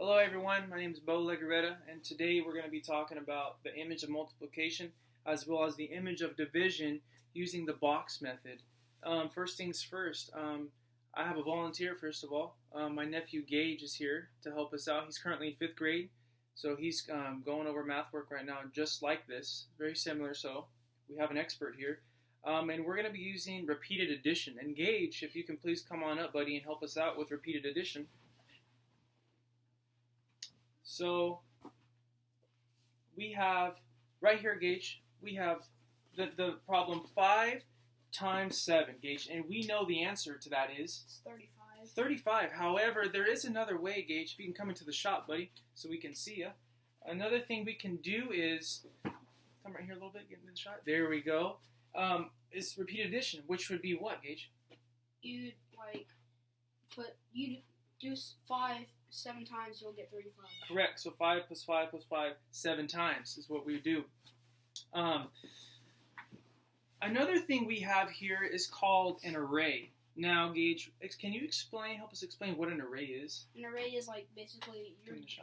Hello everyone, my name is Bo Legaretta, and today we're going to be talking about the image of multiplication as well as the image of division using the box method. First things first, I have a volunteer first of all. My nephew Gage is here to help us out. He's currently in 5th grade, so he's going over math work right now just like this, very similar. So we have an expert here. And we're going to be using repeated addition. And Gage, if you can please come on up, buddy, and help us out with repeated addition. So we have, right here, Gage, we have the problem 5 times 7, Gage, and we know the answer to that is? It's 35. 35. However, there is another way, Gage, if you can come into the shop, buddy, so we can see you. Another thing we can do is, come right here a little bit, get into the shot. There we go. Is repeated addition, which would be what, Gage? You'd do 5 7 times, you'll get 35. Correct. So 5 plus 5 plus 5, 7 times is what we do. Another thing we have here is called an array. Now, Gage, can you help us explain what an array is? An array is like basically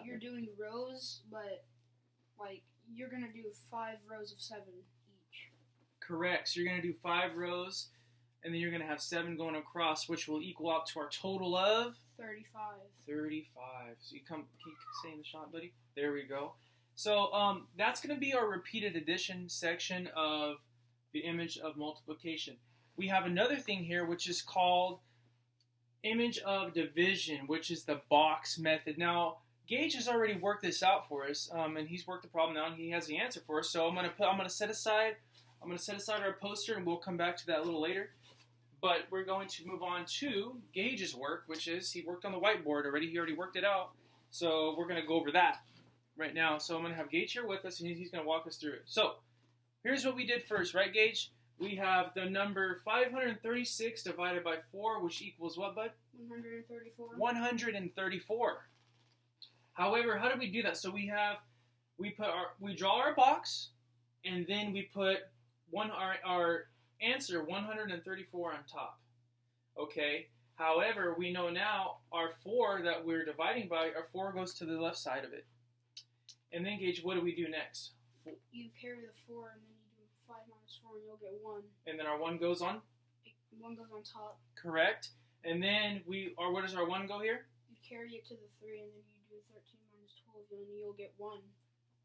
you're doing rows, but like you're gonna do 5 rows of 7 each. Correct. So you're gonna do 5 rows, and then you're gonna have 7 going across, which will equal out to our total of 35. 35. So can you stay in the shot, buddy? There we go. So that's going to be our repeated addition section of the image of multiplication. We have another thing here which is called image of division, which is the box method. Now, Gage has already worked this out for us, and he's worked the problem out, and he has the answer for us. So I'm going to set aside our poster, and we'll come back to that a little later. But we're going to move on to Gage's work, which is he worked on the whiteboard already. He already worked it out. So we're going to go over that right now. So I'm going to have Gage here with us, and he's going to walk us through it. So here's what we did first, right, Gage? We have the number 536 divided by 4, which equals what, bud? 134. 134. However, how do we do that? So we draw our box, and then we put our answer 134 on top. Okay. However, we know now our 4 that we're dividing by, our 4 goes to the left side of it. And then, Gage, what do we do next? You carry the 4 and then you do 5 minus 4 and you'll get 1. And then our 1 goes on? 1 goes on top. Correct. And then where does our 1 go here? You carry it to the 3 and then you do 13 minus 12 and then you'll get 1.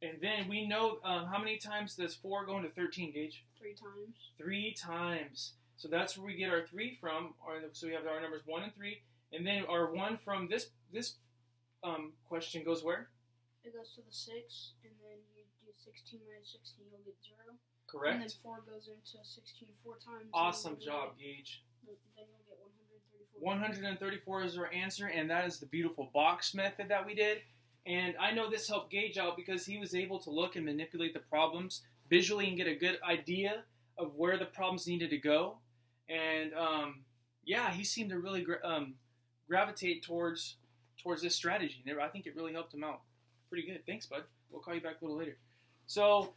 And then we know how many times does 4 go into 13, Gage? 3 times. 3 times. So that's where we get our 3 from. So we have our numbers 1 and 3. And then our 1 from this question goes where? It goes to the 6. And then you do 16 minus 16, you'll get 0. Correct. And then 4 goes into 16 4 times. Awesome job, Gage. Then you'll get 134. 134 is our answer, and that is the beautiful box method that we did. And I know this helped Gage out because he was able to look and manipulate the problems visually and get a good idea of where the problems needed to go. And he seemed to really gravitate towards this strategy. And I think it really helped him out. Pretty good. Thanks, bud. We'll call you back a little later. So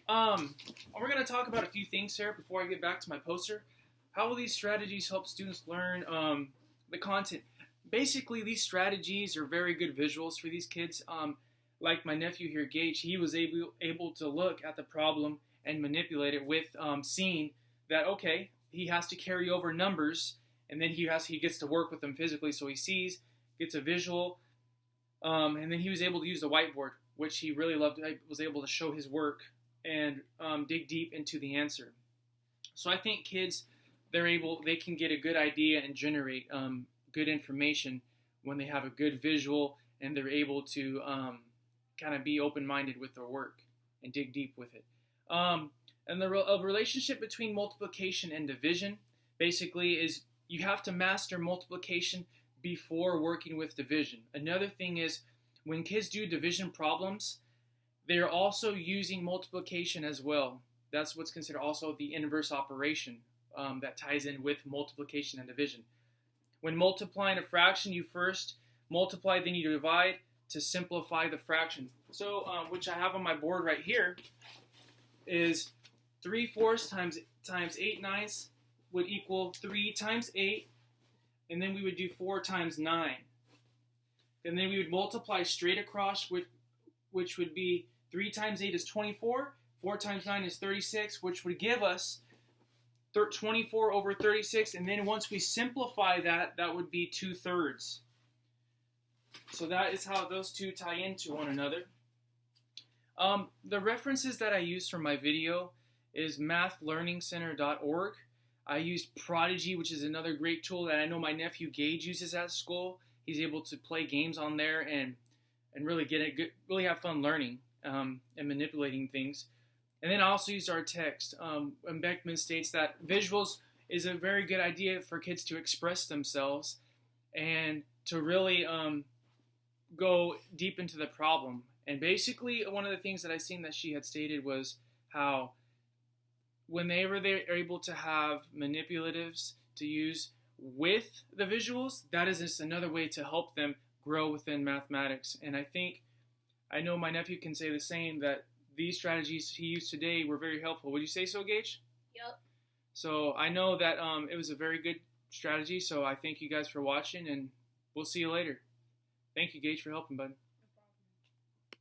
we're going to talk about a few things here before I get back to my poster. How will these strategies help students learn the content? Basically, these strategies are very good visuals for these kids. Like my nephew here, Gage, he was able to look at the problem and manipulate it with seeing that, okay, he has to carry over numbers, and then he gets to work with them physically. So he sees, gets a visual, and then he was able to use the whiteboard, which he really loved. I was able to show his work and dig deep into the answer. So I think kids, they can get a good idea and generate good information when they have a good visual and they're able to kind of be open-minded with their work and dig deep with it. And the relationship between multiplication and division basically is you have to master multiplication before working with division. Another thing is when kids do division problems, they're also using multiplication as well. That's what's considered also the inverse operation that ties in with multiplication and division. When multiplying a fraction, you first multiply, then you divide to simplify the fraction. So, which I have on my board right here, is 3/4 times 8/9 would equal 3 times 8, and then we would do 4 times 9. and then we would multiply straight across, which would be 3 times 8 is 24, 4 times 9 is 36, which would give us 24 over 36, and then once we simplify that, that would be 2/3. So that is how those two tie into one another. The references that I used for my video is mathlearningcenter.org. I used Prodigy, which is another great tool that I know my nephew Gage uses at school. He's able to play games on there and really really have fun learning and manipulating things. And then I also used our text. And Beckman states that visuals is a very good idea for kids to express themselves and to really go deep into the problem. And basically, one of the things that I seen that she had stated was how whenever they're able to have manipulatives to use with the visuals, that is just another way to help them grow within mathematics. And I know my nephew can say the same, that these strategies he used today were very helpful. Would you say so, Gage? Yep. So I know that it was a very good strategy, so I thank you guys for watching, and we'll see you later. Thank you, Gage, for helping, bud.